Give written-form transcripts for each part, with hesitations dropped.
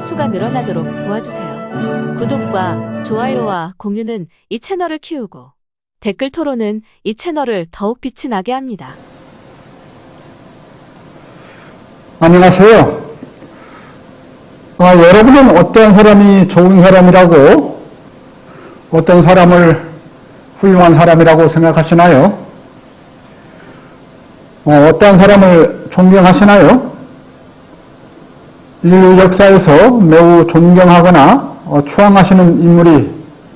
수가 늘어나도록 도와주세요. 구독과 좋아요와 공유는 이 채널을 키우고 댓글 토론은 이 채널을 더욱 빛이 나게 합니다. 안녕하세요. 여러분은 어떤 사람이 좋은 사람이라고, 어떤 사람을 훌륭한 사람이라고 생각하시나요? 어떤 사람을 존경하시나요? 인류 역사에서 매우 존경하거나 추앙하시는 인물이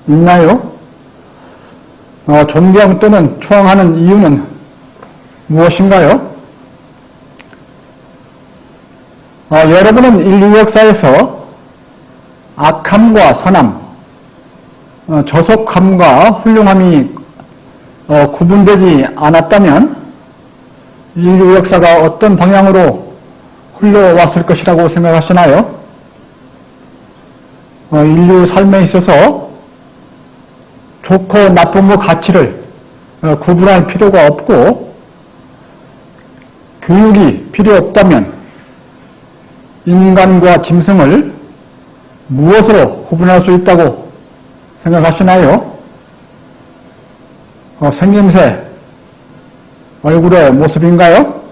있나요? 존경 또는 추앙하는 이유는 무엇인가요? 여러분은 인류 역사에서 악함과 선함, 저속함과 훌륭함이 구분되지 않았다면 인류 역사가 어떤 방향으로 흘러왔을 것이라고 생각하시나요? 인류 삶에 있어서 좋고 나쁨의 가치를 구분할 필요가 없고 교육이 필요 없다면 인간과 짐승을 무엇으로 구분할 수 있다고 생각하시나요? 생김새, 얼굴의 모습인가요?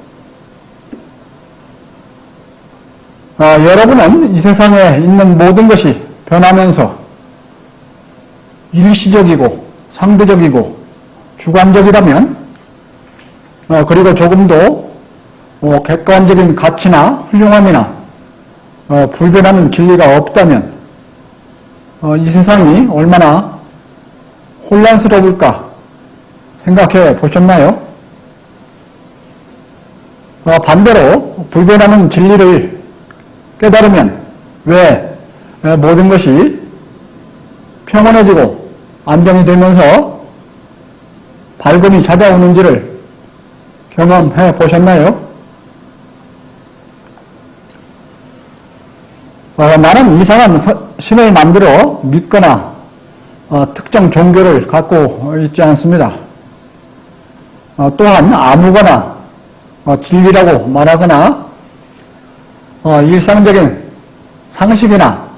여러분은 이 세상에 있는 모든 것이 변하면서 일시적이고 상대적이고 주관적이라면 그리고 조금 더 객관적인 가치나 훌륭함이나 불변하는 진리가 없다면 이 세상이 얼마나 혼란스러울까 생각해 보셨나요? 반대로 불변하는 진리를 깨달으면 왜 모든 것이 평온해지고 안정이 되면서 밝음이 찾아오는지를 경험해 보셨나요? 나는 이상한 신을 만들어 믿거나 특정 종교를 갖고 있지 않습니다. 또한 아무거나 진리라고 말하거나 일상적인 상식이나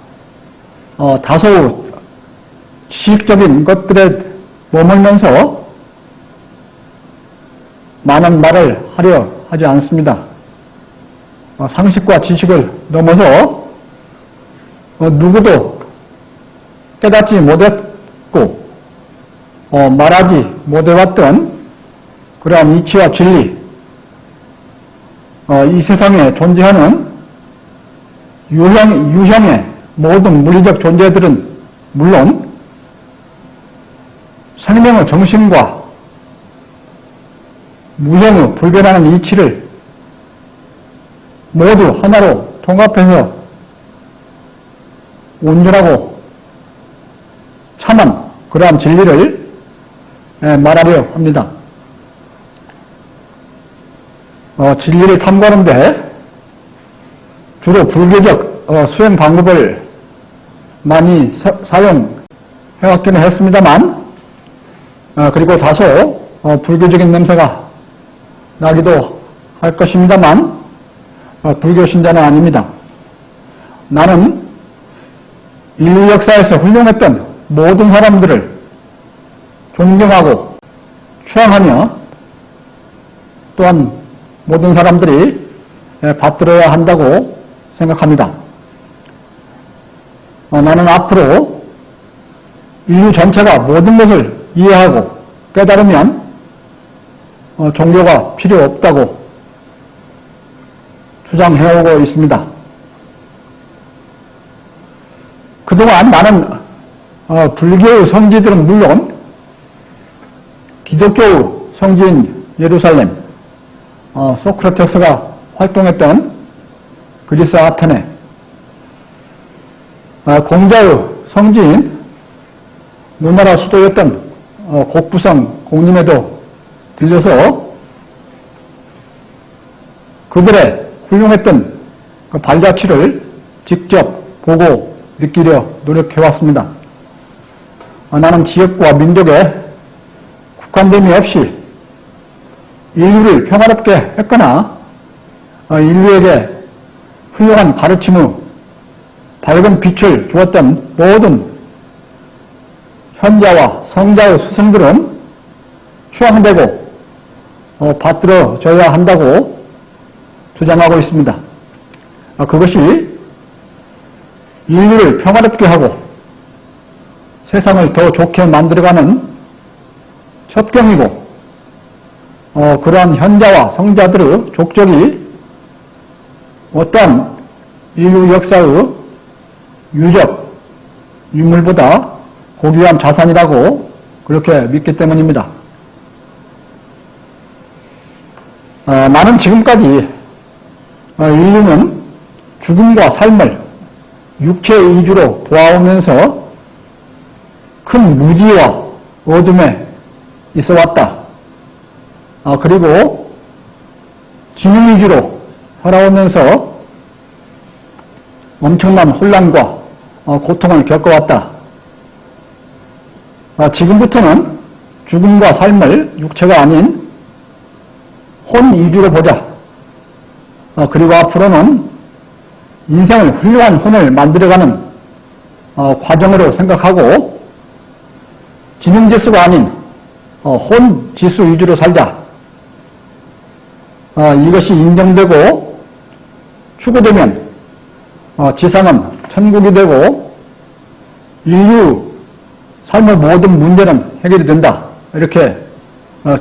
다소 지식적인 것들에 머물면서 많은 말을 하려 하지 않습니다. 상식과 지식을 넘어서 누구도 깨닫지 못했고 말하지 못해왔던 그러한 이치와 진리, 이 세상에 존재하는 유형의 모든 물리적 존재들은 물론 생명의 정신과 무형의 불변하는 이치를 모두 하나로 통합해서 온전하고 참한 그러한 진리를 말하려 합니다. 진리를 탐구하는데 주로 불교적 수행 방법을 많이 사용해왔기는 했습니다만 그리고 다소 불교적인 냄새가 나기도 할 것입니다만 불교 신자는 아닙니다. 나는 인류 역사에서 훌륭했던 모든 사람들을 존경하고 추앙하며 또한 모든 사람들이 받들어야 한다고 생각합니다. 나는 앞으로 인류 전체가 모든 것을 이해하고 깨달으면 종교가 필요 없다고 주장해오고 있습니다. 그동안 나는 불교의 성지들은 물론 기독교의 성지인 예루살렘, 소크라테스가 활동했던 그리스 아테네, 공자의 성지인 노나라 수도였던 곡부성 공림에도 들려서 그들의 훌륭했던 그 발자취를 직접 보고 느끼려 노력해왔습니다. 나는 지역과 민족에 국한됨이 없이 인류를 평화롭게 했거나 인류에게 훌륭한 가르침의 밝은 빛을 주었던 모든 현자와 성자의 수성들은 추앙되고 받들어져야 한다고 주장하고 있습니다. 그것이 인류를 평화롭게 하고 세상을 더 좋게 만들어가는 첩경이고 그러한 현자와 성자들의 족적이 어떠한 인류 역사의 유적, 유물보다 고귀한 자산이라고 그렇게 믿기 때문입니다. 나는 지금까지 인류는 죽음과 삶을 육체 위주로 보아오면서 큰 무지와 어둠에 있어 왔다. 그리고 진영 위주로 살아오면서 엄청난 혼란과 고통을 겪어왔다. 지금부터는 죽음과 삶을 육체가 아닌 혼 위주로 보자. 그리고 앞으로는 인생을 훌륭한 혼을 만들어가는 과정으로 생각하고 지능지수가 아닌 혼지수 위주로 살자. 이것이 인정되고 추구되면 지상은 천국이 되고 인류 삶의 모든 문제는 해결이 된다. 이렇게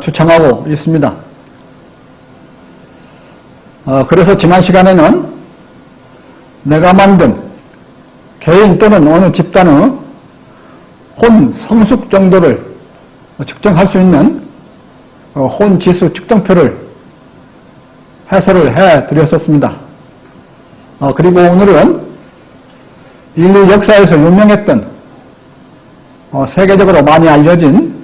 주창하고 있습니다. 그래서 지난 시간에는 내가 만든 개인 또는 어느 집단의 혼 성숙 정도를 측정할 수 있는 혼 지수 측정표를 해설을 해 드렸었습니다. 그리고 오늘은 인류 역사에서 유명했던 세계적으로 많이 알려진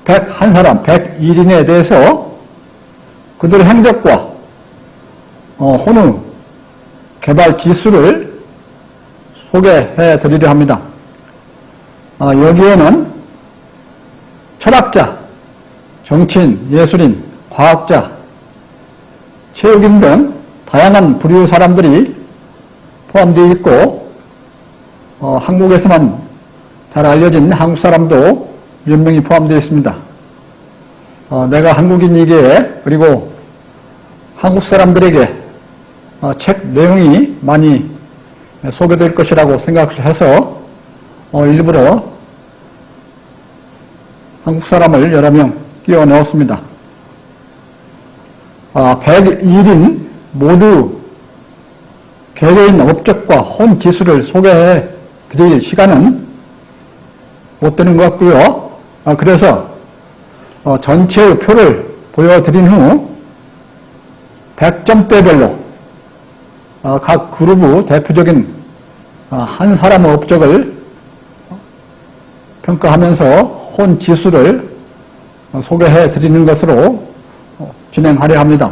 101사람, 101인에 대해서 그들의 행적과 혼의 개발 지수를 소개해 드리려 합니다. 여기에는 철학자, 정치인, 예술인, 과학자, 체육인 등 다양한 부류 사람들이 포함되어 있고 한국에서만 잘 알려진 한국 사람도 몇 명이 포함되어 있습니다. 내가 한국인이기에 그리고 한국 사람들에게 책 내용이 많이 소개될 것이라고 생각을 해서 일부러 한국 사람을 여러 명 끼워 넣었습니다. 101인 모두 개개인 업적과 혼 지수를 소개해 드릴 시간은 못 되는 것 같고요. 그래서 전체의 표를 보여드린 후 100점대별로 각 그룹의 대표적인 한 사람의 업적을 평가하면서 혼 지수를 소개해 드리는 것으로 진행하려 합니다.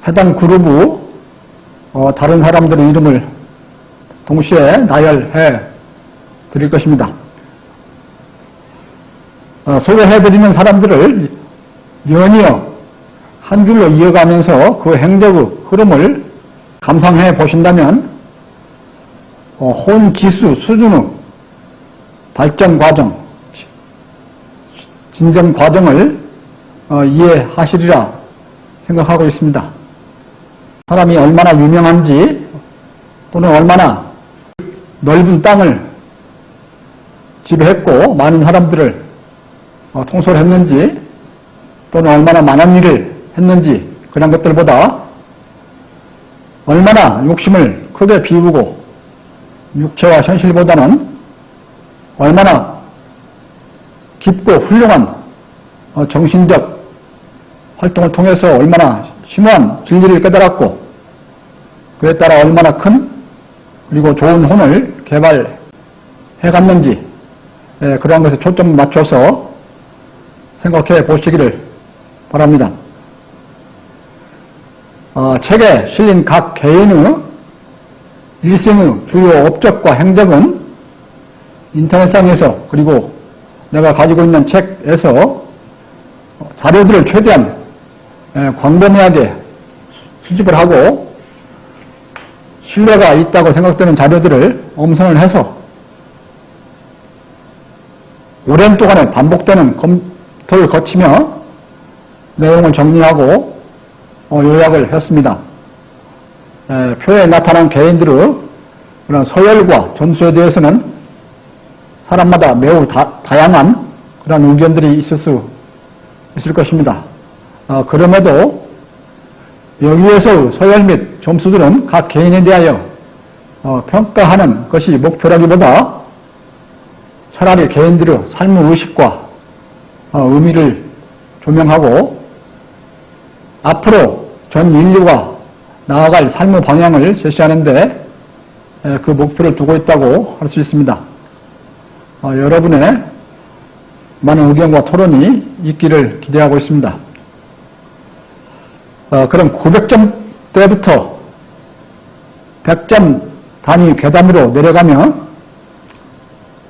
해당 그룹의 다른 사람들의 이름을 동시에 나열해 드릴 것입니다. 소개해 드리는 사람들을 연이어 한 줄로 이어가면서 그 행적의 흐름을 감상해 보신다면 혼 지수 수준의 발전 과정, 진정 과정을 이해하시리라 생각하고 있습니다. 사람이 얼마나 유명한지 또는 얼마나 넓은 땅을 지배했고 많은 사람들을 통솔했는지 또는 얼마나 많은 일을 했는지 그런 것들보다 얼마나 욕심을 크게 비우고 육체와 현실보다는 얼마나 깊고 훌륭한 정신적 활동을 통해서 얼마나 심오한 진리를 깨달았고 그에 따라 얼마나 큰 그리고 좋은 혼을 개발해 갔는지 그러한 것에 초점 맞춰서 생각해 보시기를 바랍니다. 책에 실린 각 개인의 일생의 주요 업적과 행적은 인터넷상에서 그리고 내가 가지고 있는 책에서 자료들을 최대한 광범위하게 수집을 하고 신뢰가 있다고 생각되는 자료들을 엄선을 해서 오랜 동안에 반복되는 검토를 거치며 내용을 정리하고 요약을 했습니다. 표에 나타난 개인들의 그런 서열과 점수에 대해서는 사람마다 매우 다양한 그런 의견들이 있을 것입니다. 그럼에도 여기에서 서열 및 점수들은 각 개인에 대하여 평가하는 것이 목표라기보다 차라리 개인들의 삶의 의식과 의미를 조명하고 앞으로 전 인류가 나아갈 삶의 방향을 제시하는데 그 목표를 두고 있다고 할 수 있습니다. 여러분의 많은 의견과 토론이 있기를 기대하고 있습니다. 그럼 900점대부터 100점 단위 계단으로 내려가면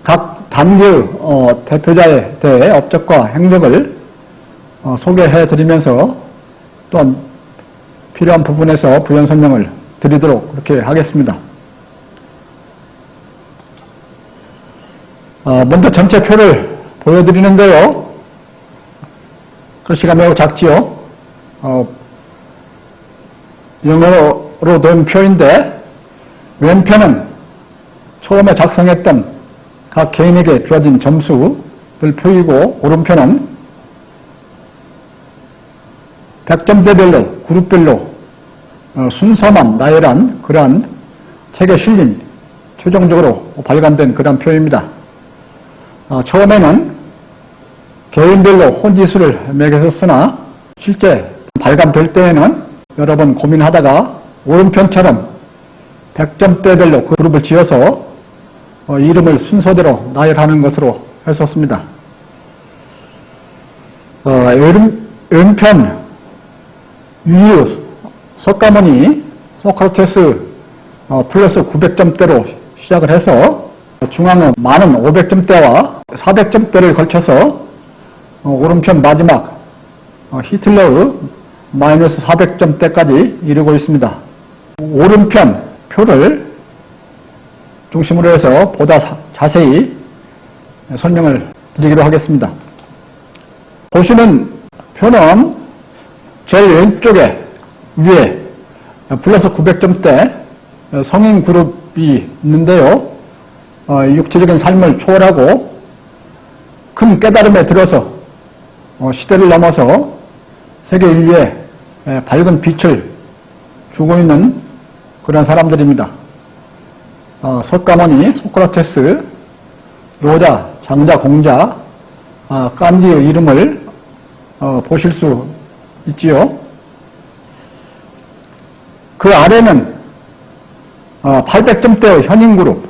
각 단계의 대표자에 대해 업적과 행적을 소개해 드리면서 또한 필요한 부분에서 부연 설명을 드리도록 그렇게 하겠습니다. 먼저 전체 표를 보여드리는데요. 글씨가 매우 작지요. 영어로 된 표인데 왼편은 처음에 작성했던 각 개인에게 주어진 점수를 표이고 오른편은 100점대별로 그룹별로 순서만 나열한 그러한 책에 실린 최종적으로 발간된 그러한 표입니다. 처음에는 개인별로 혼지수를 매겼었으나 실제 발간될 때에는 여러 번 고민하다가 오른편처럼 100점대별로 그룹을 지어서 이름을 순서대로 나열하는 것으로 했었습니다. 왼편 위의 석가모니 소크라테스 플러스 900점대로 시작을 해서 중앙은 많은 500점대와 400점대를 걸쳐서 오른편 마지막 히틀러의 마이너스 400점대까지 이르고 있습니다. 오른편 표를 중심으로 해서 보다 자세히 설명을 드리기로 하겠습니다. 보시는 표는 제일 왼쪽에 위에 플러스 900점대 성인 그룹이 있는데요. 육체적인 삶을 초월하고 큰 깨달음에 들어서 시대를 넘어서 세계 인류에 밝은 빛을 주고 있는 그런 사람들입니다. 석가모니, 소크라테스, 로자, 장자, 공자, 간디의 이름을 보실 수 있지요. 그 아래는 800점대의 현인그룹,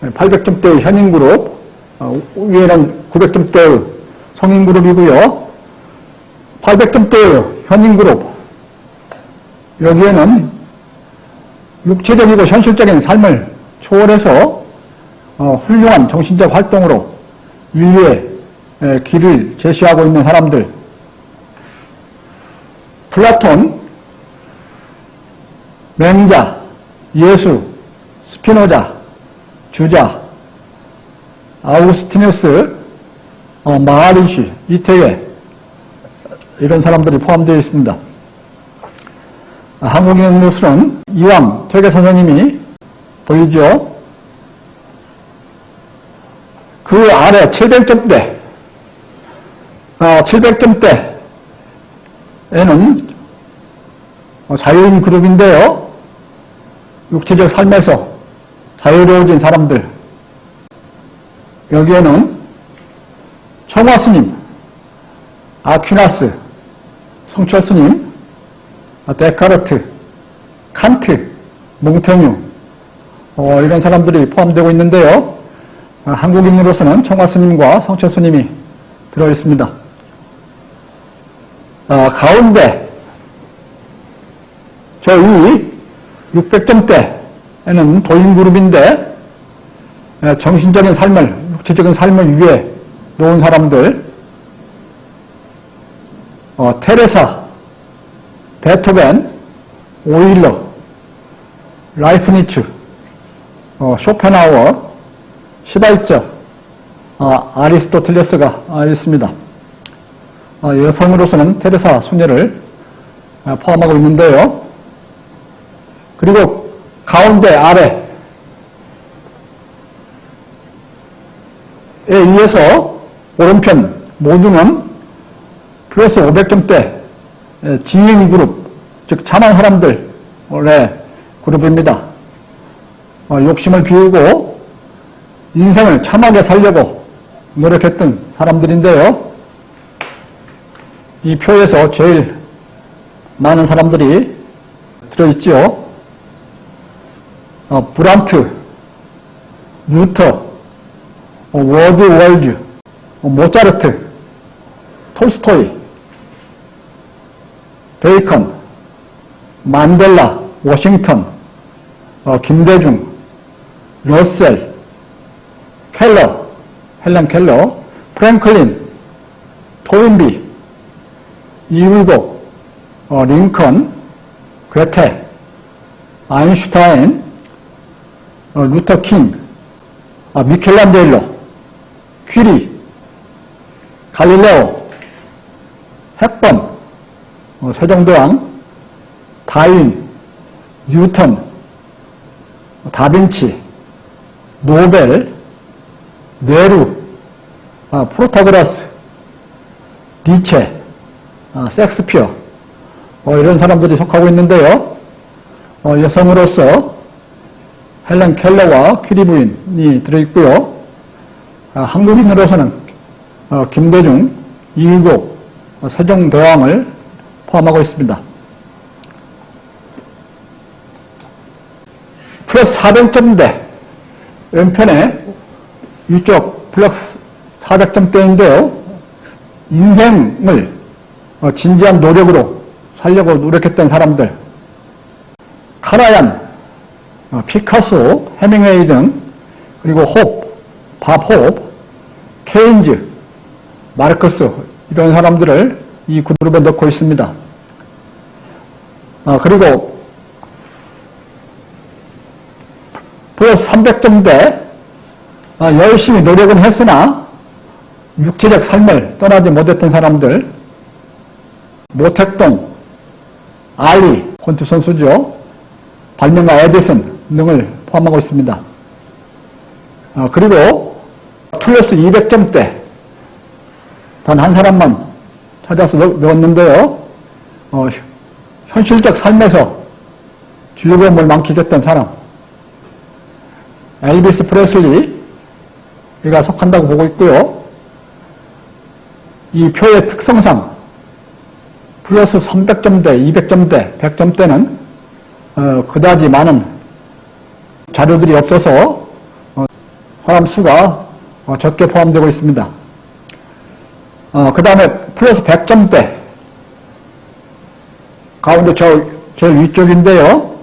800점대의 현인그룹, 위에는 900점대의 성인그룹이고요. 800점대의 현인그룹, 여기에는 육체적이고 현실적인 삶을 초월해서 훌륭한 정신적 활동으로 인류의 길을 제시하고 있는 사람들, 플라톤, 맹자, 예수, 스피노자, 주자, 아우구스티누스, 마하리시, 이태계 이런 사람들이 포함되어 있습니다. 한국인 무술은 이왕 퇴계 선생님이 보이죠. 그 아래 700점대, 700점대에는 자유인 그룹인데요. 육체적 삶에서 자유로워진 사람들, 여기에는 청화스님, 아퀴나스, 성철스님, 데카르트, 칸트, 몽테뉴 이런 사람들이 포함되고 있는데요. 한국인으로서는 청화스님과 성철스님이 들어있습니다. 가운데 저 위 600점대에는 도인그룹인데 정신적인 삶을, 육체적인 삶을 위해 놓은 사람들, 테레사, 베토벤, 오일러, 라이프니츠, 쇼펜하우어, 시바이처, 아리스토텔레스가 있습니다. 여성으로서는 테레사 소녀를 포함하고 있는데요. 그리고 가운데 아래에 의해서 오른편 모두는 플러스 500점대 지인 그룹, 즉 참한 사람들의 그룹입니다. 욕심을 비우고 인생을 참하게 살려고 노력했던 사람들인데요. 이 표에서 제일 많은 사람들이 들어있죠. 브란트, 루터, 워드 월즈, 모차르트, 톨스토이, 베이컨, 만델라, 워싱턴, 김대중, 러셀, 켈러, 헬렌 켈러, 프랭클린, 토인비, 이울곡, 링컨, 괴테, 아인슈타인, 루터 킹, 미켈란젤로, 퀴리, 갈릴레오, 헵번, 세종대왕, 다윈, 뉴턴, 다빈치, 노벨, 네루, 프로타고라스, 니체, 섹스피어, 이런 사람들이 속하고 있는데요. 여성으로서 헬렌 켈러와 퀴리 부인이 들어있고요. 한국인으로서는 김대중, 이일곡, 세종대왕을 포함하고 있습니다. 플러스 400점대, 왼편에 위쪽 플러스 400점대인데요. 인생을 진지한 노력으로 살려고 노력했던 사람들, 카라얀, 피카소, 해밍웨이 등, 그리고 밥 홉, 케인즈, 마르크스, 이런 사람들을 이 그룹에 넣고 있습니다. 그리고 플러스 300점대, 열심히 노력은 했으나 육체적 삶을 떠나지 못했던 사람들, 모택동, 알리, 권투 선수죠. 발명가 에디슨 등을 포함하고 있습니다. 그리고 플러스 200점대, 단 한 사람만 찾아서 넣었는데요. 현실적 삶에서 즐거움을 만끽했던 사람, 엘비스 프레슬리가 속한다고 보고 있고요. 이 표의 특성상 플러스 300점대, 200점대, 100점대는 그다지 많은 자료들이 없어서 사람 수가 적게 포함되고 있습니다. 그 다음에 플러스 100점대, 가운데 제일 위쪽인데요.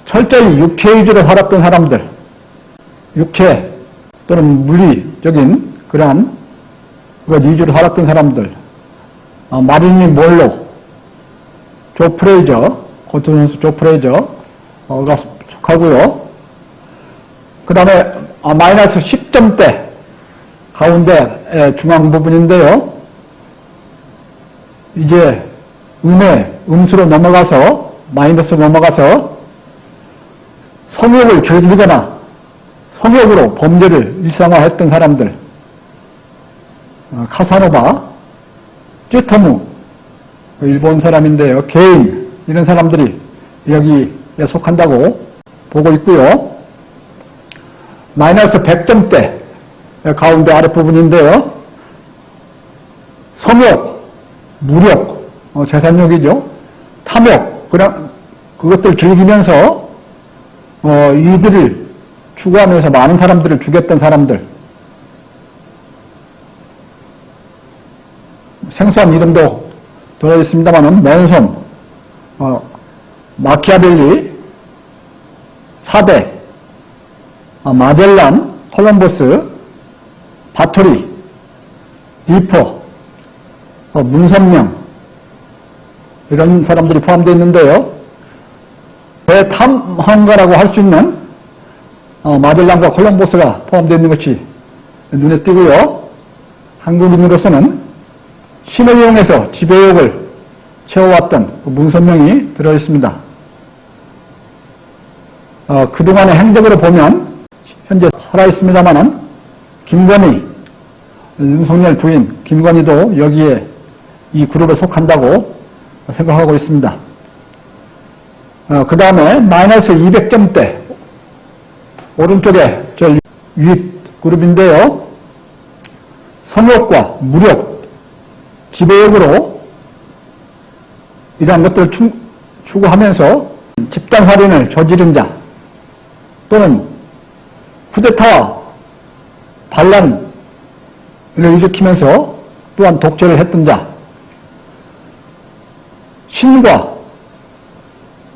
철저히 육체 위주로 살았던 사람들, 육체 또는 물리적인 그러한 것 위주로 살았던 사람들, 마릴린 몰로, 조 프레이저, 권투 선수 조 프레이저가 속하고요. 그 다음에 마이너스 10점대, 가운데 중앙 부분인데요. 이제 음수로 넘어가서, 마이너스로 넘어가서 성욕을 즐기거나 성욕으로 범죄를 일상화했던 사람들, 카사노바, 쯔토무, 일본 사람인데요. 개인, 이런 사람들이 여기에 속한다고 보고 있고요. 마이너스 100점대, 가운데 아랫부분인데요. 성욕, 무력, 재산욕이죠. 탐욕, 그것들 즐기면서 이들을 추구하면서 많은 사람들을 죽였던 사람들, 생소한 이름도 들어있습니다만은 맨손, 마키아벨리, 사대, 마젤란, 콜럼버스, 바토리, 리퍼, 문선명, 이런 사람들이 포함되어 있는데요. 왜 황가라고 할 수 있는 마젤란과 콜럼버스가 포함되어 있는 것이 눈에 띄고요. 한국인으로서는 신을 이용해서 지배역을 채워왔던 그 문선명이 들어있습니다. 그동안의 행적으로 보면 현재 살아있습니다마는 김건희, 윤석열 부인 김건희도 여기에 이 그룹에 속한다고 생각하고 있습니다. 그 다음에 마이너스 200점대 오른쪽에 저 윗 그룹인데요. 성욕과 무력, 지배욕으로 이러한 것들을 추구하면서 집단살인을 저지른 자 또는 쿠데타 반란을 일으키면서 또한 독재를 했던 자, 신과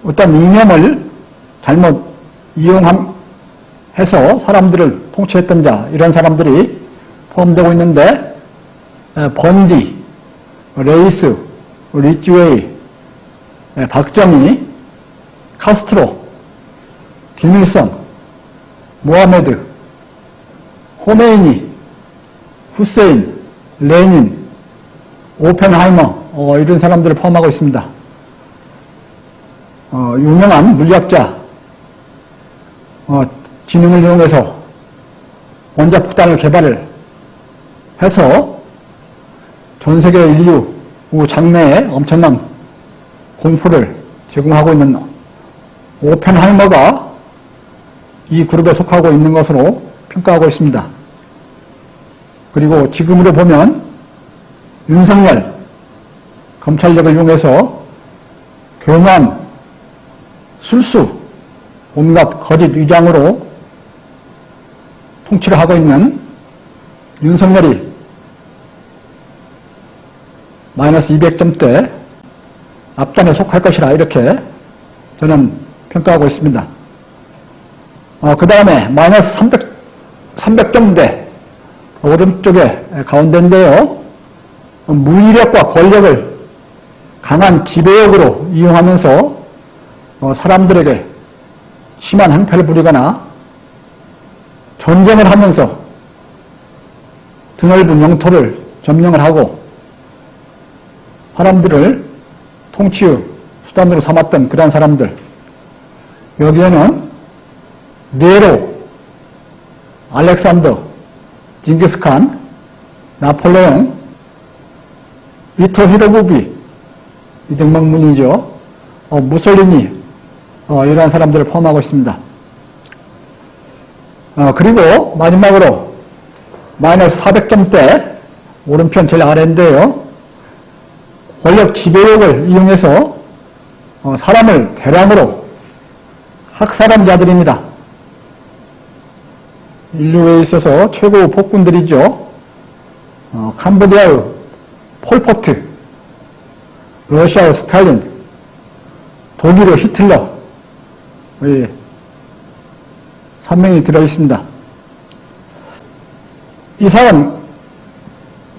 어떤 이념을 잘못 이용해서 사람들을 통치했던 자, 이런 사람들이 포함되고 있는데 번디, 레이스, 리치웨이, 박정희, 카스트로, 김일성, 모하메드, 호메이니, 후세인, 레닌, 오펜하이머 이런 사람들을 포함하고 있습니다. 유명한 물리학자 지능을 이용해서 원자폭탄을 개발을 해서 전 세계 인류 장래에 엄청난 공포를 제공하고 있는 오펜하이머가 이 그룹에 속하고 있는 것으로 평가하고 있습니다. 그리고 지금으로 보면 윤석열 검찰력을 이용해서 교만, 술수, 온갖 거짓 위장으로 통치를 하고 있는 윤석열이 마이너스 200점대 앞단에 속할 것이라 이렇게 저는 평가하고 있습니다. 그 다음에 마이너스 300점대 오른쪽에 가운데인데요. 물리력과 권력을 강한 지배력으로 이용하면서 사람들에게 심한 행패를 부리거나 전쟁을 하면서 드넓은 영토를 점령을 하고 사람들을 통치의 수단으로 삼았던 그러한 사람들, 여기에는 네로, 알렉산더, 징기스칸, 나폴레옹, 비토 히로부비, 이 등명문이죠. 무솔리니, 이러한 사람들을 포함하고 있습니다. 그리고 마지막으로 마이너스 400점대 오른편 제일 아래인데요. 권력 지배력을 이용해서 사람을 대량으로 학살한 자들입니다. 인류에 있어서 최고의 폭군들이죠. 캄보디아의 폴포트, 러시아의 스탈린, 독일의 히틀러, 3명이 들어있습니다. 이 사람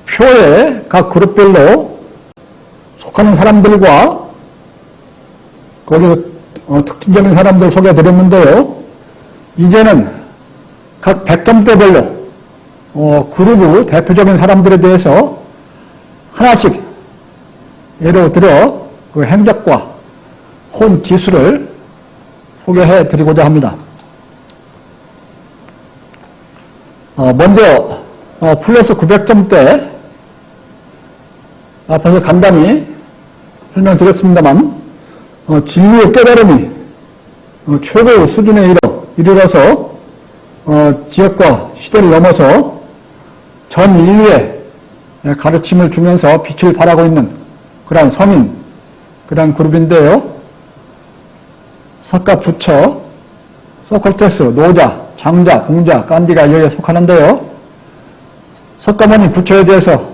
표에 각 그룹별로 속하는 사람들과 거기서 특징적인 사람들 소개해드렸는데요. 이제는 각 100점대별로 그룹의 대표적인 사람들에 대해서 하나씩 예로 들어 그 행적과 혼 지수를 소개해 드리고자 합니다. 먼저 플러스 900점대 앞에서 간단히 설명드렸습니다만 진리의 깨달음이 최고 수준에 이르러서 지역과 시대를 넘어서 전 인류에 가르침을 주면서 빛을 발하고 있는 그러한 성인, 그러한 그룹인데요. 석가, 부처, 소크라테스, 노자, 장자, 공자, 간디가 여기에 속하는데요. 석가모니 부처에 대해서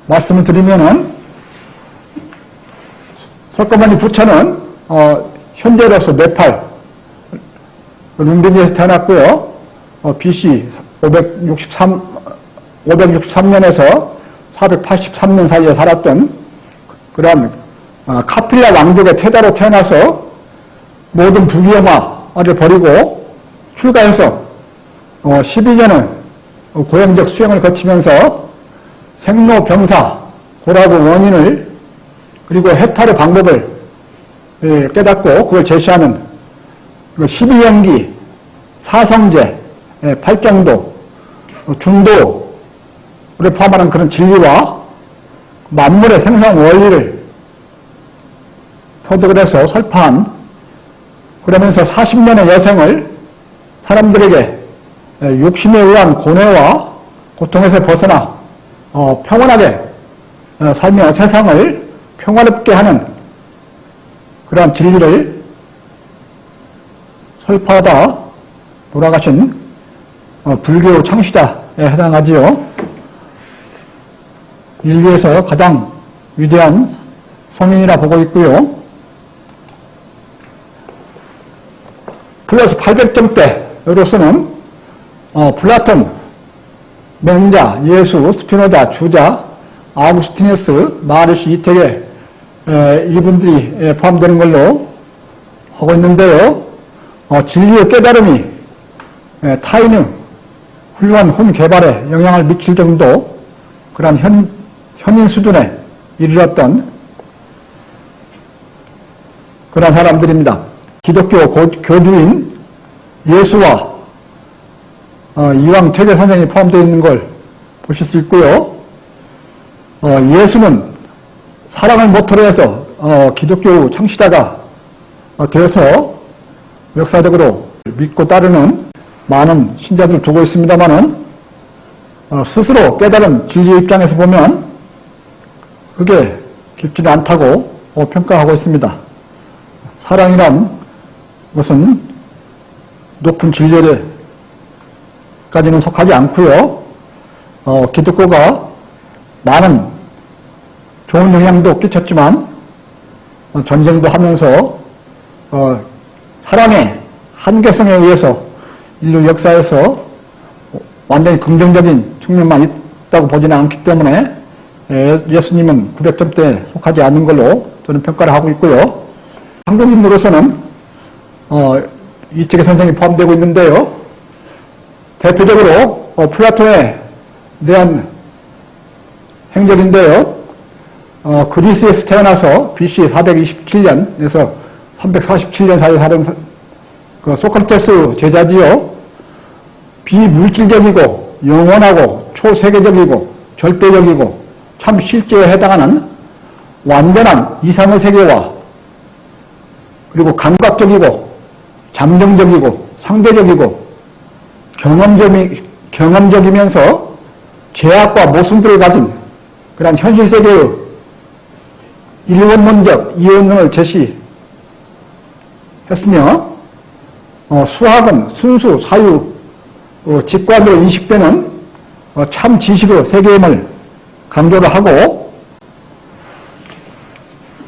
말씀을 드리면은 석가모니 부처는 현재로서 네팔 룸비니에서 태어났고요. BC 563년에서 483년 사이에 살았던 그러한 카필라 왕족의 태자로 태어나서 모든 부귀영화를 버리고 출가해서 12년을 고행적 수행을 거치면서 생로병사, 고라고 원인을 그리고 해탈의 방법을 깨닫고 그걸 제시하는 12연기, 사성제, 팔정도, 중도를 포함하는 그런 진리와 만물의 생성 원리를 터득을 해서 설파한, 그러면서 40년의 여생을 사람들에게 욕심에 의한 고뇌와 고통에서 벗어나 평온하게 살며 세상을 평화롭게 하는 그러한 진리를 설파하다 돌아가신 불교 창시자에 해당하지요. 인류에서 가장 위대한 성인이라 보고 있고요. 플러스 800점대로서는 플라톤, 맹자, 예수, 스피노자, 주자, 아우구스티누스, 마르시, 이태계 이분들이 포함되는 걸로 하고 있는데요. 진리의 깨달음이 타인의 훌륭한 혼 개발에 영향을 미칠 정도 그런 현인 수준에 이르렀던 그런 사람들입니다. 기독교 교주인 예수와 이왕 퇴계 선생이 포함되어 있는 걸 보실 수 있고요. 예수는 사랑을 모토로 해서 기독교 창시자가 되어서 역사적으로 믿고 따르는 많은 신자들을 두고 있습니다만은 스스로 깨달은 진리의 입장에서 보면 그게 깊지는 않다고 평가하고 있습니다. 사랑이란 것은 높은 진리에까지는 속하지 않고요. 기독교가 많은 좋은 영향도 끼쳤지만 전쟁도 하면서 사랑의 한계성에 의해서 인류 역사에서 완전히 긍정적인 측면만 있다고 보지는 않기 때문에 예수님은 900점대에 속하지 않는 걸로 저는 평가를 하고 있고요. 한국인으로서는 이태계 선생이 포함되고 있는데요. 대표적으로 플라톤에 대한 행적인데요. 그리스에서 태어나서 BC 427년에서 347년 사이에 살은 그 소크라테스 제자지요. 비물질적이고 영원하고 초세계적이고 절대적이고 참 실제에 해당하는 완전한 이상의 세계와 그리고 감각적이고 잠정적이고 상대적이고 경험적이면서 제약과 모순들을 가진 그런 현실 세계의 일원론적 이원론을 제시했으며 수학은 순수, 사유, 직관으로 인식되는 참 지식의 세계임을 강조를 하고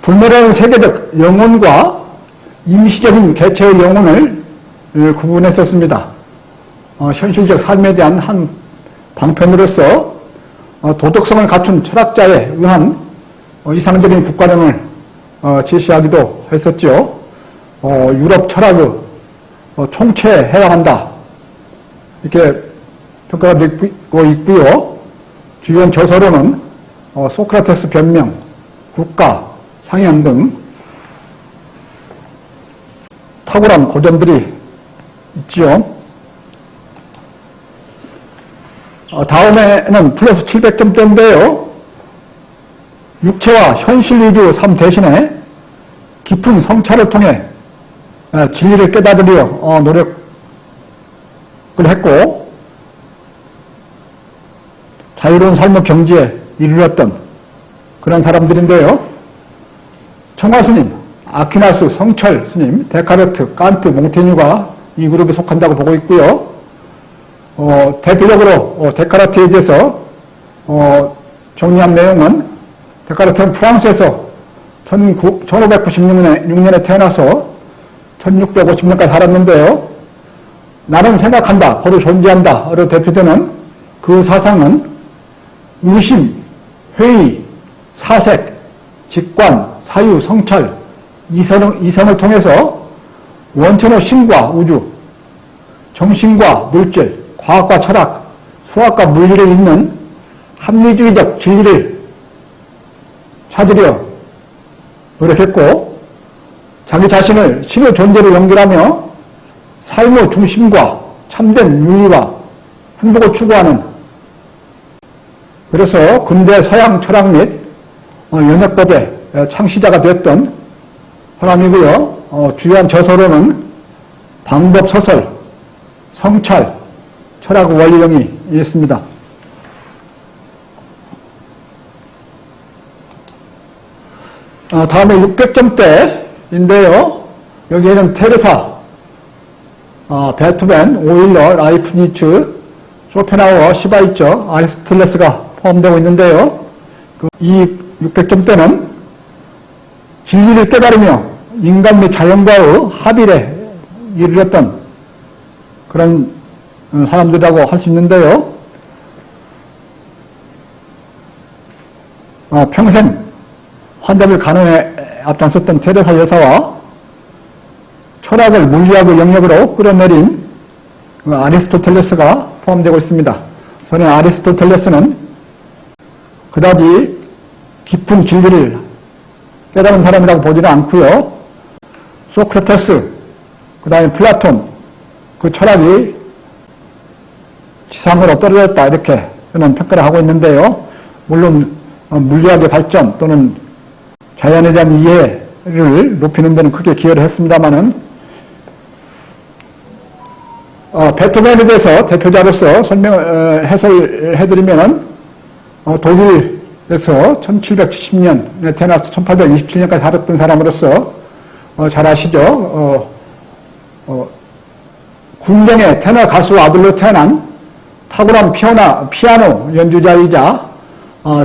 불멸하는 세계적 영혼과 임시적인 개체의 영혼을 구분했었습니다. 현실적 삶에 대한 한 방편으로서 도덕성을 갖춘 철학자에 의한 이상적인 국가론을 제시하기도 했었죠. 유럽 철학의 총체에 해당한다. 이렇게 평가가 되고 있고요. 주요 저서로는 소크라테스 변명, 국가, 향연 등 탁월한 고전들이 있지요. 다음에는 플러스 700점대인데요. 육체와 현실 위주의 삶 대신에 깊은 성찰을 통해 진리를 깨닫으려 노력을 했고 자유로운 삶의 경지에 이르렀던 그런 사람들인데요. 청화스님, 아퀴나스, 성철 스님, 데카르트, 칸트, 몽테뉴가 이 그룹에 속한다고 보고 있고요. 대표적으로 데카르트에 대해서 정리한 내용은 데카르트는 프랑스에서 1596년에 태어나서 1650년까지 살았는데요. 나는 생각한다, 고로 존재한다로 대표되는 그 사상은 의심, 회의, 사색, 직관, 사유, 성찰, 이성을 통해서 원천의 신과 우주, 정신과 물질, 과학과 철학, 수학과 물리를 잇는 합리주의적 진리를 찾으려 노력했고, 자기 자신을 신의 존재로 연결하며 삶의 중심과 참된 윤리와 행복을 추구하는, 그래서 근대 서양 철학 및 연역법의 창시자가 되었던 사람이고요. 주요한 저서로는 방법소설, 성찰, 철학 원리 등이 있습니다. 다음에 600점대인데요. 여기에는 테레사, 베토벤, 오일러, 라이프니츠, 쇼펜하우어, 시바이처, 아리스토텔레스가 포함되고 있는데요. 이 600점대는 진리를 깨달으며 인간 및 자연과의 합일에 이르렀던 그런 사람들이라고 할 수 있는데요. 평생 환자를 간호에 앞장섰던 테레사 여사와 철학을 물리학의 영역으로 끌어내린 아리스토텔레스가 포함되고 있습니다. 저는 아리스토텔레스는 그다지 깊은 진리를 깨달은 사람이라고 보지는 않고요. 소크라테스, 그 다음에 플라톤, 그 철학이 지상으로 떨어졌다, 이렇게 저는 평가를 하고 있는데요. 물론 물리학의 발전 또는 자연에 대한 이해를 높이는 데는 크게 기여를 했습니다마는, 베토벤에 대해서 대표자로서 해설을 해드리면은, 독일에서 1770년에 태어나서 1827년까지 살았던 사람으로서, 잘 아시죠? 궁정의 테너 가수 아들로 태어난 탁월한 피아노 연주자이자,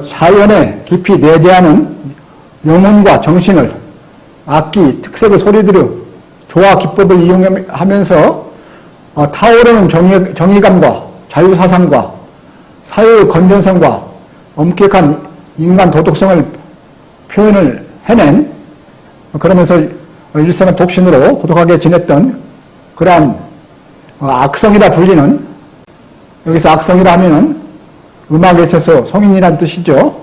자연에 깊이 내재하는 영혼과 정신을 악기, 특색의 소리들의 조화 기법을 이용하면서 타오르는 정의감과 자유사상과 사회의 건전성과 엄격한 인간 도덕성을 표현을 해낸, 그러면서 일생을 독신으로 고독하게 지냈던 그러한 악성이라 불리는, 여기서 악성이라 하면은 음악에 있어서 성인이란 뜻이죠.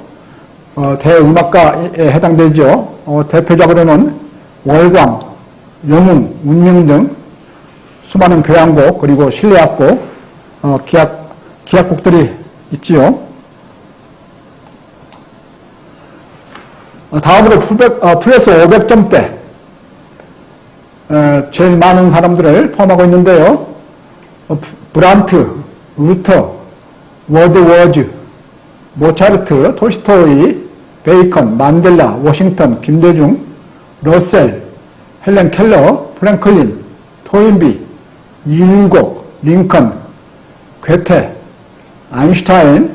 대음악가에 해당되죠. 대표적으로는 월광, 영웅, 운명 등 수많은 교향곡, 그리고 실내악곡, 기악곡들이 있지요. 다음으로 플러스 500점대, 제일 많은 사람들을 포함하고 있는데요. 브란트, 루터, 워드워즈, 모차르트, 톨스토이, 베이컨, 만델라, 워싱턴, 김대중, 러셀, 헬렌 켈러, 프랭클린, 토인비, 이율곡, 링컨, 괴테, 아인슈타인,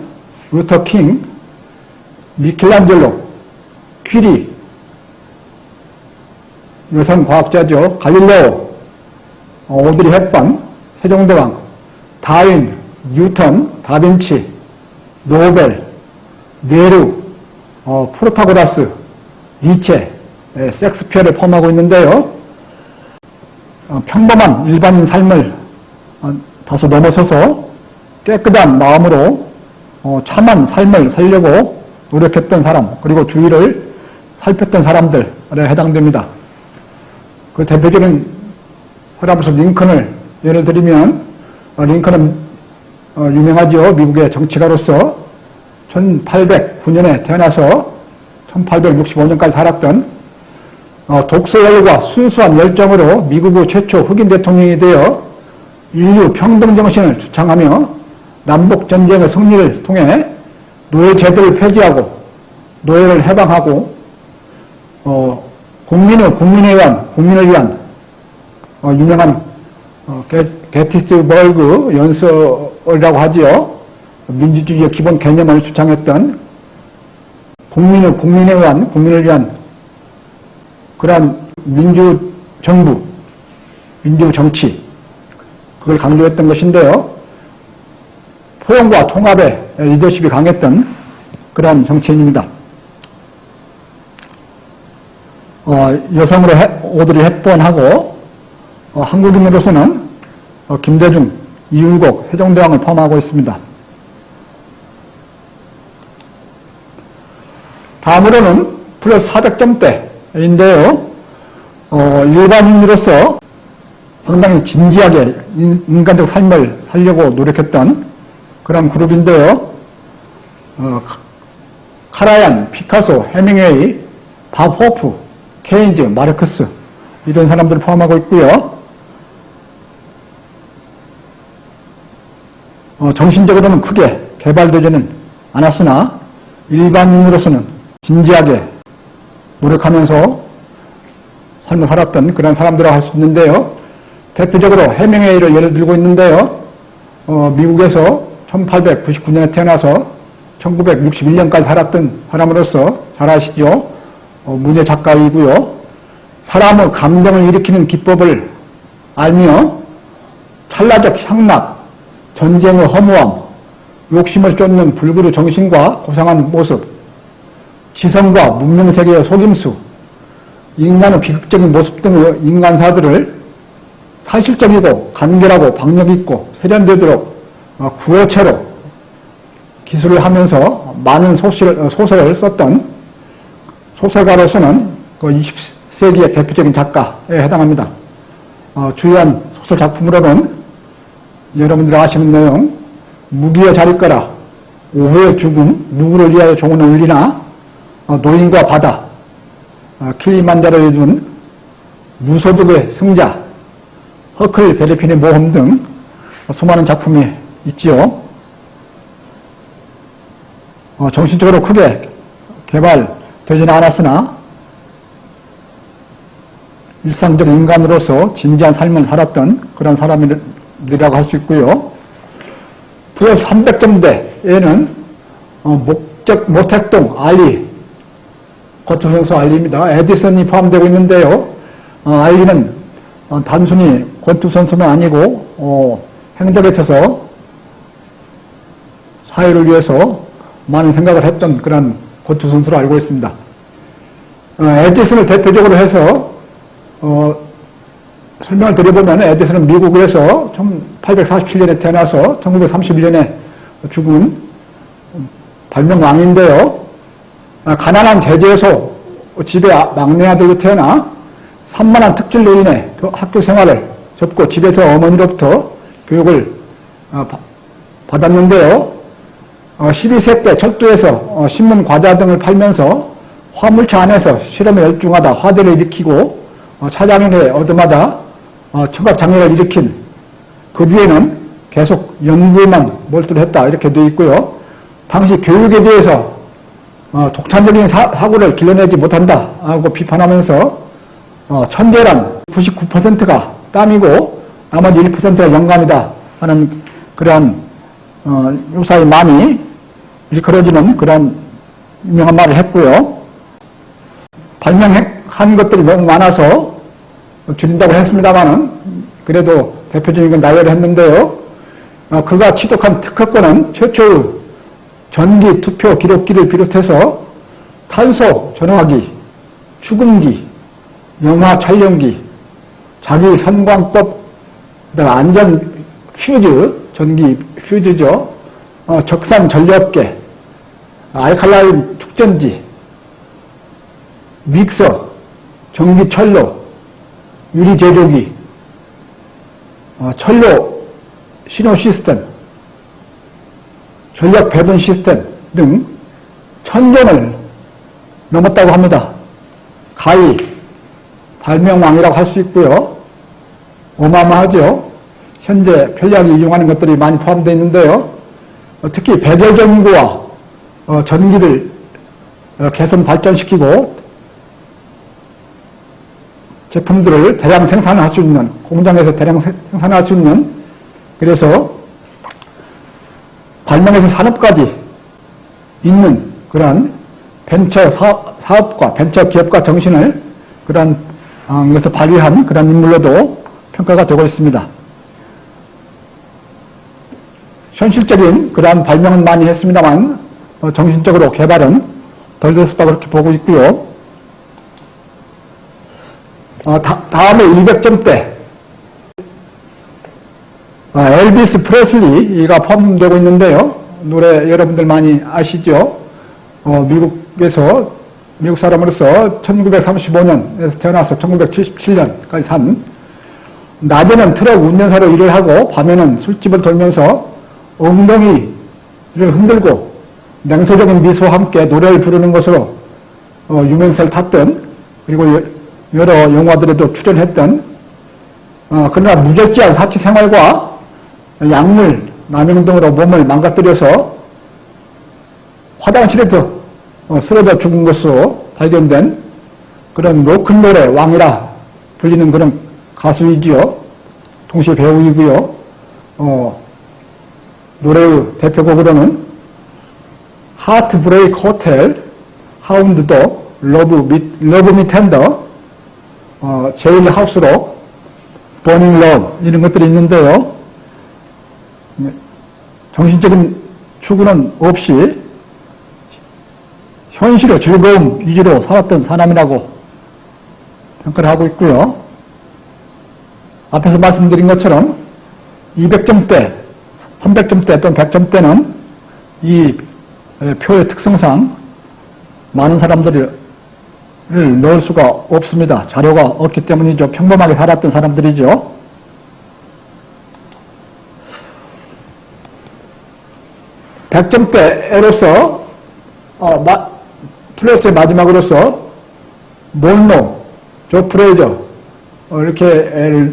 루터 킹, 미켈란젤로, 퀴리, 여성 과학자죠. 갈릴레오, 오드리 헵번, 세종대왕, 다윈, 뉴턴, 다빈치, 노벨, 네루, 프로타고라스, 니체, 섹스피어를 포함하고 있는데요. 평범한 일반인 삶을 다소 넘어서서 깨끗한 마음으로 참한 삶을 살려고 노력했던 사람, 그리고 주위를 살폈던 사람들에 해당됩니다. 그 대표적인 사람으로서 링컨을 예를 들면, 링컨은 유명하죠. 미국의 정치가로서 1809년에 태어나서 1865년까지 살았던, 독서열과 순수한 열정으로 미국의 최초 흑인 대통령이 되어 인류 평등 정신을 주창하며 남북전쟁의 승리를 통해 노예 제도를 폐지하고 노예를 해방하고 국민을 위한 유명한 게티스버그 연설이라고 하지요. 민주주의의 기본 개념을 주창했던 국민을 위한 그러한 민주정부, 민주정치, 그걸 강조했던 것인데요. 포용과 통합의 리더십이 강했던 그러한 정치인입니다. 여성으로 오드리 헵번하고 한국인으로서는 김대중, 이윤곡, 세종대왕을 포함하고 있습니다. 다음으로는 플러스 400점대인데요. 일반인으로서 상당히 진지하게 인간적 삶을 살려고 노력했던 그런 그룹인데요. 카라얀, 피카소, 해밍웨이, 밥 호프, 케인즈, 마르크스 이런 사람들을 포함하고 있고요. 정신적으로는 크게 개발되지는 않았으나 일반인으로서는 진지하게 노력하면서 삶을 살았던 그런 살아들이라고 할 수 있는데요. 대표적으로 해밍웨이를 예를 들고 있는데요. 미국에서 1899년에 태어나서 1961년까지 살았던 사람으로서 잘 아시죠? 문예 작가이고요. 사람의 감정을 일으키는 기법을 알며 찰나적 향락, 전쟁의 허무함, 욕심을 쫓는 불구루 정신과 고상한 모습, 지성과 문명세계의 속임수, 인간의 비극적인 모습 등의 인간사들을 사실적이고 간결하고 박력있고 세련되도록 구어체로 기술을 하면서 많은 소설을 썼던 소설가로서는 그 20세기의 대표적인 작가에 해당합니다. 주요한 소설 작품으로는 여러분들이 아시는 내용, 무기여 자릴 거라, 오후의 죽음, 누구를 위하여 종을 울리나, 노인과 바다, 킬리만자로에 준 무소득의 승자, 허클 베르핀의 모험 등 수많은 작품이 있지요. 정신적으로 크게 개발되지는 않았으나 일상적 인간으로서 진지한 삶을 살았던 그런 사람이라고 할 수 있고요. 플러스 300점대에는 모택동 알리, 권투선수 알리입니다. 에디슨이 포함되고 있는데요. 알리는 단순히 권투선수는 아니고 행적에 있어서 사회를 위해서 많은 생각을 했던 그런 권투선수로 알고 있습니다. 에디슨을 대표적으로 해서 설명을 드려보면 에디슨은 미국에서 1847년에 태어나서 1931년에 죽은 발명왕인데요. 가난한 제재에서 집에 막내 아들로 태어나 산만한 특질로 인해 학교 생활을 접고 집에서 어머니로부터 교육을 받았는데요. 12세 때 철도에서 신문 과자 등을 팔면서 화물차 안에서 실험에 열중하다 화대를 일으키고 차장에게 얻어맞아 청각장애를 일으킨 그 뒤에는 계속 연구에만 몰두를 했다 이렇게 되어 있고요. 당시 교육에 대해서 독창적인 사고를 길러내지 못한다 하고 비판하면서 천재란 99%가 땀이고 나머지 1%가 영감이다 하는 그런 유사히 많이 일컬어지는 그런 유명한 말을 했고요. 발명한 것들이 너무 많아서 줄인다고 했습니다만은 그래도 대표적인 건 나열을 했는데요. 그가 취득한 특허권은 최초의 전기 투표 기록기를 비롯해서 탄소 전화기, 축음기, 영화 촬영기, 자기 선광법, 안전 퓨즈, 전기 퓨즈죠. 적산 전력계, 알칼라인 축전지, 믹서, 전기 철로, 유리 제조기, 철로 신호 시스템, 전력 배분 시스템 등 1000종을 넘었다고 합니다. 가히 발명왕이라고 할 수 있고요. 어마어마하죠. 현재 편리하게 이용하는 것들이 많이 포함되어 있는데요. 특히 백여 전구와 전기를 개선 발전시키고 제품들을 대량 생산할 수 있는, 공장에서 대량 생산할 수 있는, 그래서 발명에서 산업까지 있는 그런 벤처 사업과 벤처 기업가 정신을 그런 것을 발휘한 그런 인물로도 평가가 되고 있습니다. 현실적인 그러한 발명은 많이 했습니다만 정신적으로 개발은 덜 됐었다고 그렇게 보고 있고요. 다음에 200점대 엘비스 프레슬리가 포함되고 있는데요. 노래 여러분들 많이 아시죠? 미국 사람으로서 1935년에서 태어나서 1977년까지 산, 낮에는 트럭 운전사로 일을 하고 밤에는 술집을 돌면서 엉덩이를 흔들고 냉소적인 미소와 함께 노래를 부르는 것으로 유명세를 탔던, 그리고 여러 영화들에도 출연했던, 그러나 무절제한 사치 생활과 약물 남용 등으로 몸을 망가뜨려서 화장실에서 쓰러져 죽은 것으로 발견된 그런 로큰롤의 왕이라 불리는 그런 가수이지요. 동시에 배우이고요. 노래의 대표곡으로는 하트 브레이크 호텔, 하운드 도, 러브 미 텐더, 제일 하우스로, 버닝 러브 이런 것들이 있는데요. 정신적인 추구는 없이 현실의 즐거움 위주로 살았던 사람이라고 평가를 하고 있고요. 앞에서 말씀드린 것처럼 200점대, 300점대 또는 100점대는 이 표의 특성상 많은 사람들을 넣을 수가 없습니다. 자료가 없기 때문이죠. 평범하게 살았던 사람들이죠. (100점대로서) 플러스의 마지막으로서 몰노, 조 프레이저 이렇게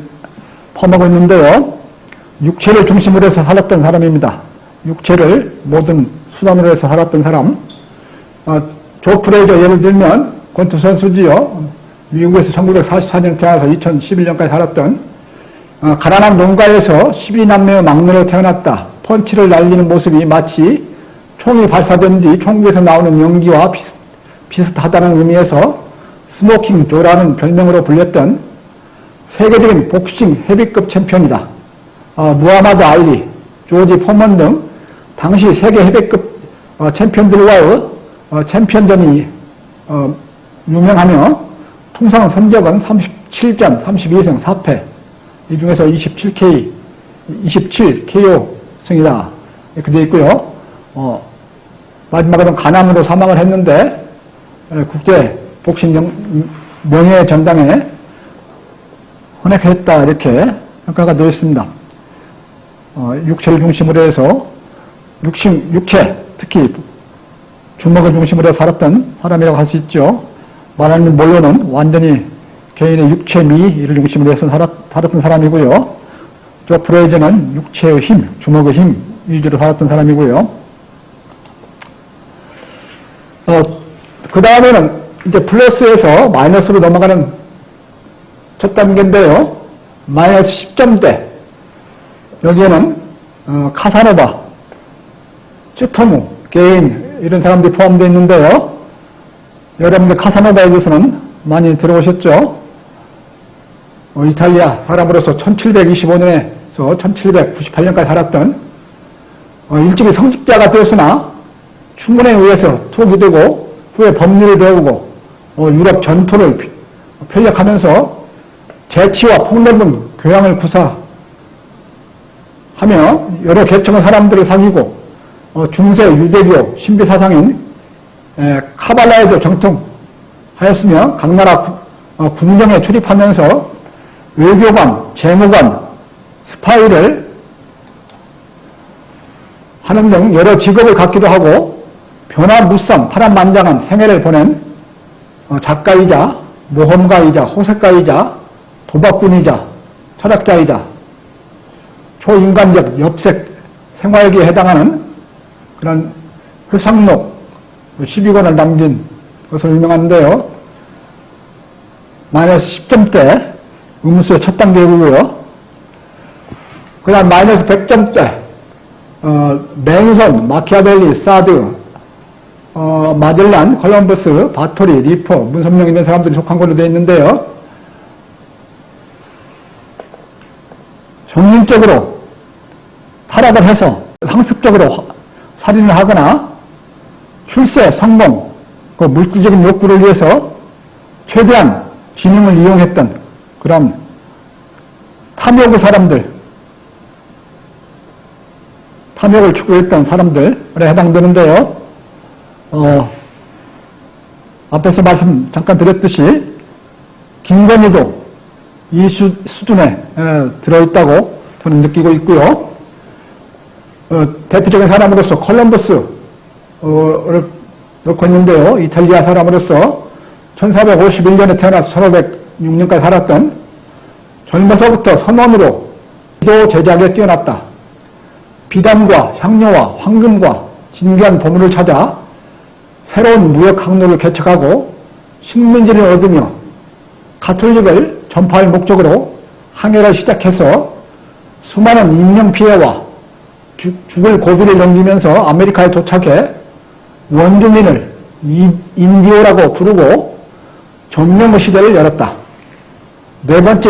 포함하고 있는데요. 육체를 중심으로 해서 살았던 사람입니다. 육체를 모든 수단으로 해서 살았던 사람. 조 프레이저 예를 들면 권투 선수지요. 미국에서 1944년에 태어나서 2011년까지 살았던, 가난한 농가에서 12남매의 막내로 태어났다. 펀치를 날리는 모습이 마치 총이 발사된 뒤 총구에서 나오는 연기와 비슷하다는 의미에서 스모킹 조라는 별명으로 불렸던 세계적인 복싱 헤비급 챔피언이다. 무하마드 알리, 조지 포먼 등 당시 세계 헤비급 챔피언들과의 챔피언전이 유명하며 통상 성적은 37전 32승 4패, 이 중에서 27 KO 승이다 이렇게 되어 있고요. 마지막으로는 간암으로 사망을 했는데 국제 복싱 명예 전당에 헌액했다 이렇게 평가가 되어 있습니다. 육체를 중심으로 해서 육체, 특히 주먹을 중심으로 해서 살았던 사람이라고 할 수 있죠. 말하는 몰로는 완전히 개인의 육체미를 중심으로 해서 살았던 사람이고요. 조 프레이저는 육체의 힘, 주먹의 힘 위주로 살았던 사람이고요. 그 다음에는 이제 플러스에서 마이너스로 넘어가는 첫 단계인데요. 마이너스 10점대. 여기에는 카사노바, 쯔토무, 게인 이런 사람들이 포함되어 있는데요. 여러분들 카사노바에 대해서는 많이 들어보셨죠? 이탈리아 사람으로서 1725년에서 1798년까지 살았던, 일찍이 성직자가 되었으나 충문에 의해서 투옥이 되고 후에 법률을 배우고 유럽 전토를 편력하면서 재치와 폭넓은 교양을 구사하며 여러 계층의 사람들을 사귀고 중세 유대교 신비사상인 카발라에도 정통하였으며 각 나라 군정에 출입하면서 외교관, 재무관, 스파이를 하는 등 여러 직업을 갖기도 하고 변화무쌍, 파란만장한 생애를 보낸 작가이자 모험가이자 호색가이자 도박꾼이자 철학자이자 초인간적 엽색 생활기에 해당하는 그런 회상록 12권을 남긴 것으로 유명한데요. 마이너스 10점대 음수의 첫 단계이고요. 그 다음 마이너스 100점대 맨손, 마키아벨리, 사드, 마젤란, 콜럼버스, 바토리, 리퍼, 문선명 있는 사람들이 속한 걸로 되어 있는데요. 정신적으로 타락을 해서 상습적으로 살인을 하거나 출세, 성공, 그 물질적인 욕구를 위해서 최대한 지능을 이용했던 그런 탐욕의 사람들, 탐욕을 추구했던 사람들에 해당되는데요. 앞에서 말씀 잠깐 드렸듯이 김건희도 이 수준에 들어있다고 저는 느끼고 있고요. 대표적인 사람으로서 콜럼버스를 놓고 있는데요. 이탈리아 사람으로서 1451년에 태어나서 1506년까지 살았던 젊어서부터 선원으로 지도 제작에 뛰어났다. 비단과 향료와 황금과 진귀한 보물을 찾아 새로운 무역 항로를 개척하고 식민지를 얻으며 가톨릭을 전파할 목적으로 항해를 시작해서 수많은 인명피해와 죽을 고비를 넘기면서 아메리카에 도착해 원주민을 인디오라고 부르고 점령의 시대를 열었다. 네 번째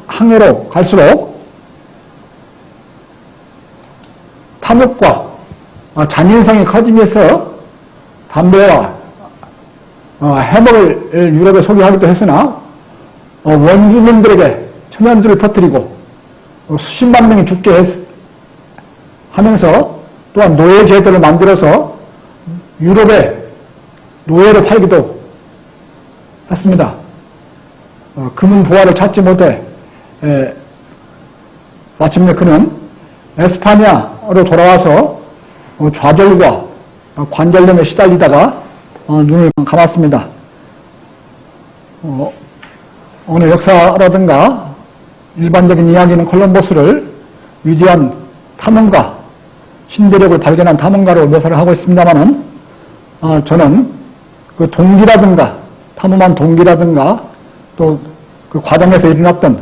항해로 갈수록 탐욕과 잔인성이 커지면서 담배와 해먹을 유럽에 소개하기도 했으나 원주민들에게 천연두를 퍼뜨리고 수십만 명이 죽게 하면서 또한 노예 제도를 만들어서 유럽에 노예를 팔기도 했습니다. 금은 보화를 찾지 못해 마침내 그는 에스파냐로 돌아와서 좌절과 관절염에 시달리다가 눈을 감았습니다. 오늘 역사라든가 일반적인 이야기는 콜럼버스를 위대한 탐험가, 신대륙을 발견한 탐험가로 묘사를 하고 있습니다만은 저는 그 동기라든가 탐험한 동기라든가 또 그 과정에서 일어났던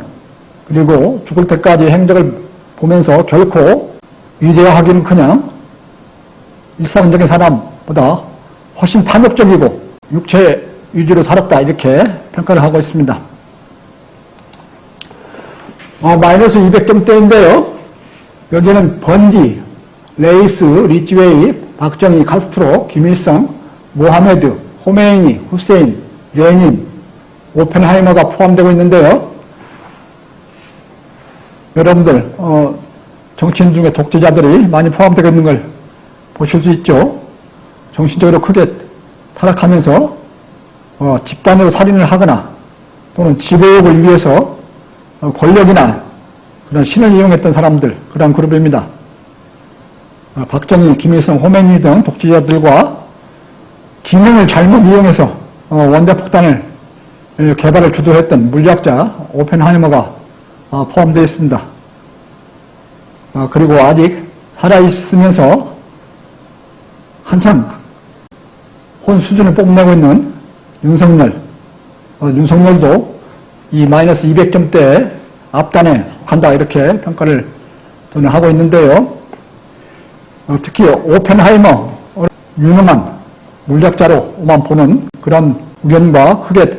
그리고 죽을 때까지 행적을 보면서 결코 위대하기는커녕 일상적인 사람보다 훨씬 탐욕적이고 육체 위주로 살았다 이렇게 평가를 하고 있습니다. 마이너스 200점대인데요. 여기는 번디, 레이스, 리치웨이, 박정희, 카스트로, 김일성, 모하메드, 호메이니, 후세인, 레닌, 오펜하이머가 포함되고 있는데요. 여러분들 정치인 중에 독재자들이 많이 포함되어 있는 걸 보실 수 있죠. 정신적으로 크게 타락하면서 집단으로 살인을 하거나 또는 지배욕을 위해서 권력이나 그런 신을 이용했던 사람들, 그런 그룹입니다. 박정희, 김일성, 호메니 등 독재자들과 기능을 잘못 이용해서 원자폭탄을 개발을 주도했던 물리학자 오펜하이머가 포함되어 있습니다. 그리고 아직 살아있으면서 한참 혼 수준을 뽐내고 있는 윤석열도 이 마이너스 200점대 앞단에 속한다 이렇게 평가를 저는 하고 있는데요. 특히 오펜하이머 유명한 물리학자로만 보는 그런 의견과 크게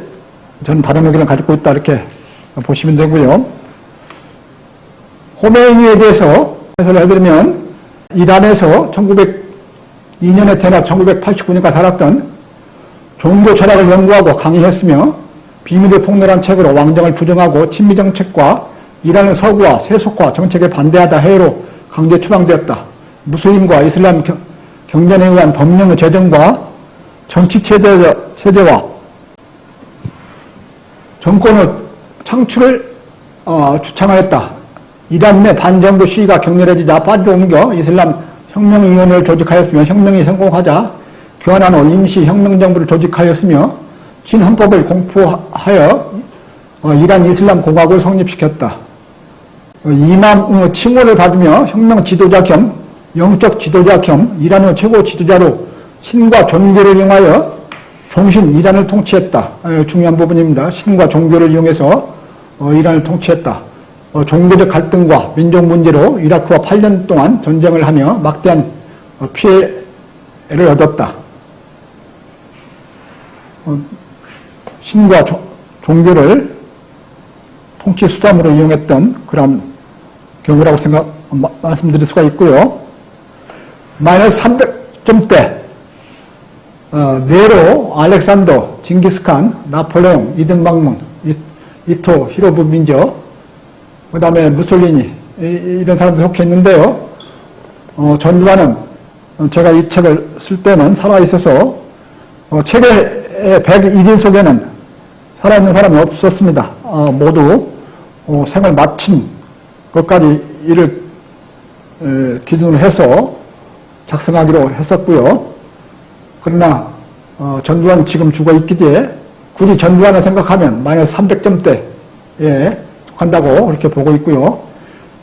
저는 다른 의견을 가지고 있다 이렇게 보시면 되고요. 호메이니에 대해서 해설을 해드리면 이란에서 1902년에 태어나 1989년까지 살았던 종교 철학을 연구하고 강의했으며 비밀을 폭로한 책으로 왕정을 부정하고 친미정책과 이란의 서구와 세속화 정책에 반대하다 해외로 강제 추방되었다. 무슬림과 이슬람 경전에 의한 법령의 제정과 정치 체제와 정권의 창출을 주창하였다. 이란 내 반정부 시위가 격렬해지자 파리로 옮겨 이슬람 혁명위원회를 조직하였으며 혁명이 성공하자 교환한 후 임시 혁명정부를 조직하였으며 신헌법을 공포하여 이란 이슬람 공화국을 성립시켰다. 이맘 칭호를 받으며 혁명 지도자 겸 영적 지도자 겸 이란의 최고 지도자로 신과 종교를 이용하여 종신 이란을 통치했다. 중요한 부분입니다. 신과 종교를 이용해서 이란을 통치했다. 종교적 갈등과 민족 문제로 이라크와 8년 동안 전쟁을 하며 막대한 피해를 얻었다. 신과 종교를 통치 수단으로 이용했던 그런 경우라고 말씀드릴 수가 있고요. 마이너스 300점대 네로, 알렉산더, 징기스칸, 나폴레옹, 이등박문, 이토, 히로부 민저, 그 다음에 무솔리니 이런 사람들 속해 있는데요. 전두환은 제가 이 책을 쓸 때는 살아있어서 책의 101인 속에는 살아있는 사람이 없었습니다. 모두 생을 마친 것까지 이를 기준으로 해서 작성하기로 했었고요. 그러나 전두환 지금 죽어 있기에 굳이 전두환을 생각하면 마이너스 300점대에 속한다고 그렇게 보고 있고요.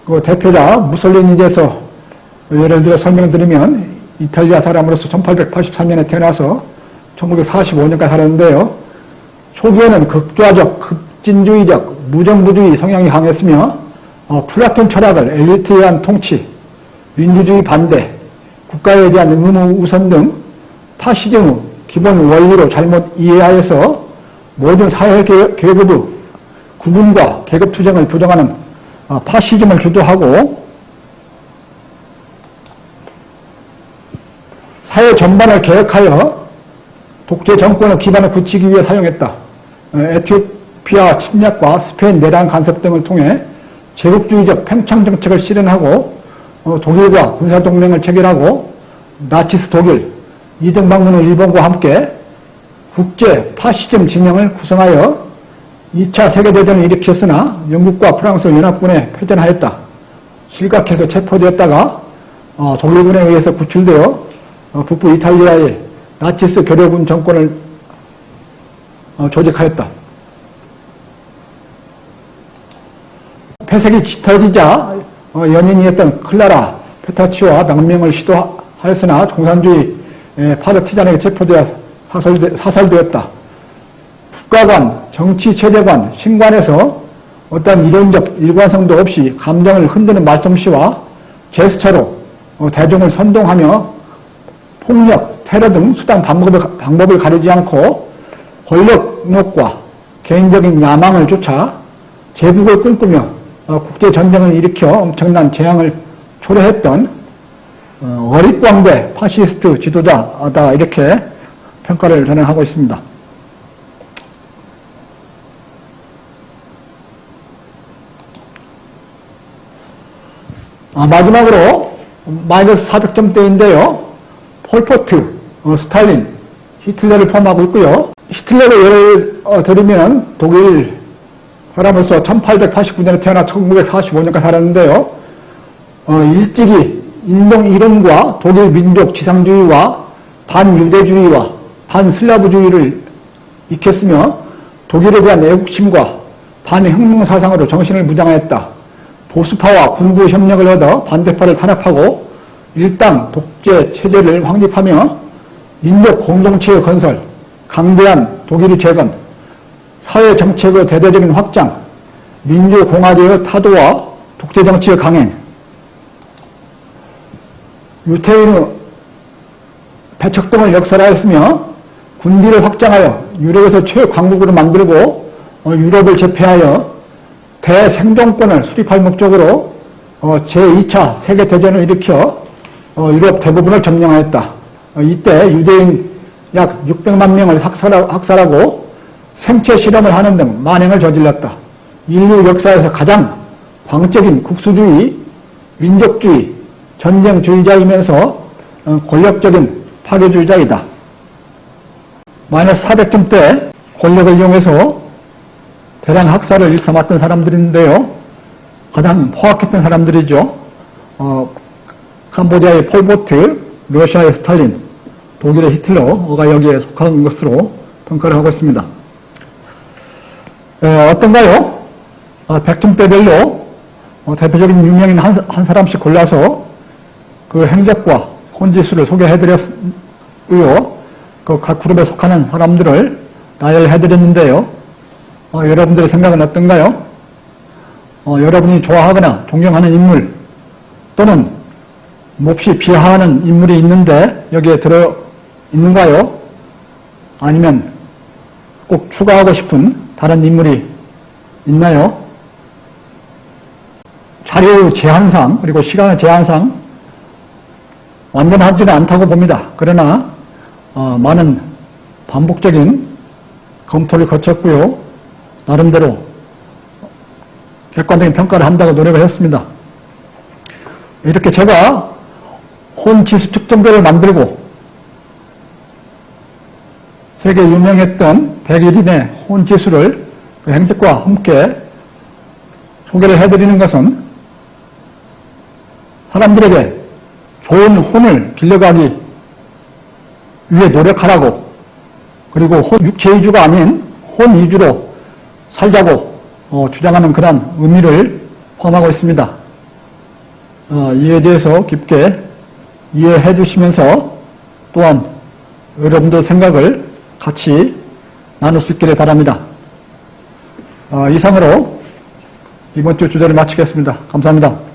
그 대표자 무솔리니에 대해서 예를 들어 설명드리면 이탈리아 사람으로서 1883년에 태어나서 1945년까지 살았는데요. 초기에는 극좌적, 급진주의적, 무정부주의 성향이 강했으며 플라톤 철학을 엘리트에 대한 통치, 민주주의 반대, 국가에 대한 의무 우선 등 파시즘의 기본 원리로 잘못 이해하여서 모든 사회 계급의 구분과 계급투쟁을 부정하는 파시즘을 주도하고 사회 전반을 개혁하여 독재 정권의 기반을 굳히기 위해 사용했다. 에티오피아 침략과 스페인 내란 간섭 등을 통해 제국주의적 팽창 정책을 실현하고 독일과 군사동맹을 체결하고 나치스 독일, 이등방문의 일본과 함께 국제 파시즘 진영을 구성하여 2차 세계대전을 일으켰으나 영국과 프랑스 연합군에 패전하였다. 실각해서 체포되었다가 독일군에 의해서 구출되어 북부 이탈리아의 나치스 교려군 정권을 조직하였다. 폐색이 짙어지자 연인이었던 클라라 페타치오와 망명을 시도하였으나 공산주의 파르티잔에게 체포되어 사살되었다. 국가관, 정치체제관, 신관에서 어떤 이론적 일관성도 없이 감정을 흔드는 말솜씨와 제스처로 대중을 선동하며 폭력, 테러 등 수단 방법을 가리지 않고 권력욕과 개인적인 야망을 쫓아 제국을 꿈꾸며 국제전쟁을 일으켜 엄청난 재앙을 초래했던 어릿광대 파시스트 지도자다 이렇게 평가를 저는 하고 있습니다. 마지막으로 마이너스 400점대인데요. 폴포트, 스탈린, 히틀러를 포함하고 있고요. 히틀러를 예를 들면 독일 사람으로서 1889년에 태어나 1945년까지 살았는데요. 일찍이 인동 이론과 독일 민족 지상주의와 반유대주의와 반슬라브주의를 익혔으며 독일에 대한 애국심과 반혁명 사상으로 정신을 무장하였다. 보수파와 군부 협력을 얻어 반대파를 탄압하고 일당 독재 체제를 확립하며 민족 공동체의 건설, 강대한 독일의 재건, 사회 정책의 대대적인 확장, 민주공화제의 타도와 독재 정치의 강행, 유태인의 배척 등을 역설하였으며 군비를 확장하여 유럽에서 최강국으로 만들고 유럽을 제패하여 대생존권을 수립할 목적으로 제2차 세계대전을 일으켜 유럽 대부분을 점령하였다. 이때 유대인 약 600만 명을 학살하고 생체 실험을 하는 등 만행을 저질렀다. 인류 역사에서 가장 광적인 국수주의, 민족주의, 전쟁주의자이면서 권력적인 파괴주의자이다. 마이너스 400점 권력을 이용해서 대량 학살을 일삼았던 사람들인데요. 가장 포악했던 사람들이죠. 캄보디아의 폴포트, 러시아의 스탈린, 독일의 히틀러가 여기에 속한 것으로 평가를 하고 있습니다. 어떤가요? 100점대별로 대표적인 유명인 한 사람씩 골라서 그 행적과 혼지수를 소개해드렸고요. 그 각 그룹에 속하는 사람들을 나열해드렸는데요. 여러분들의 생각은 어떤가요? 여러분이 좋아하거나 존경하는 인물 또는 몹시 비하하는 인물이 있는데 여기에 들어 있는가요? 아니면 꼭 추가하고 싶은 다른 인물이 있나요? 자료의 제한상 그리고 시간의 제한상 완전하지는 않다고 봅니다. 그러나 많은 반복적인 검토를 거쳤고요. 나름대로 객관적인 평가를 한다고 노력을 했습니다. 이렇게 제가 혼지수 측정대를 만들고 세계 유명했던 100일인의 혼지수를 그 행적과 함께 소개를 해드리는 것은 사람들에게 좋은 혼을 길러가기 위해 노력하라고, 그리고 육체 위주가 아닌 혼 위주로 살자고 주장하는 그런 의미를 포함하고 있습니다. 이에 대해서 깊게 이해해 주시면서 또한 여러분들 생각을 같이 나눌 수 있기를 바랍니다. 이상으로 이번 주 주제를 마치겠습니다. 감사합니다.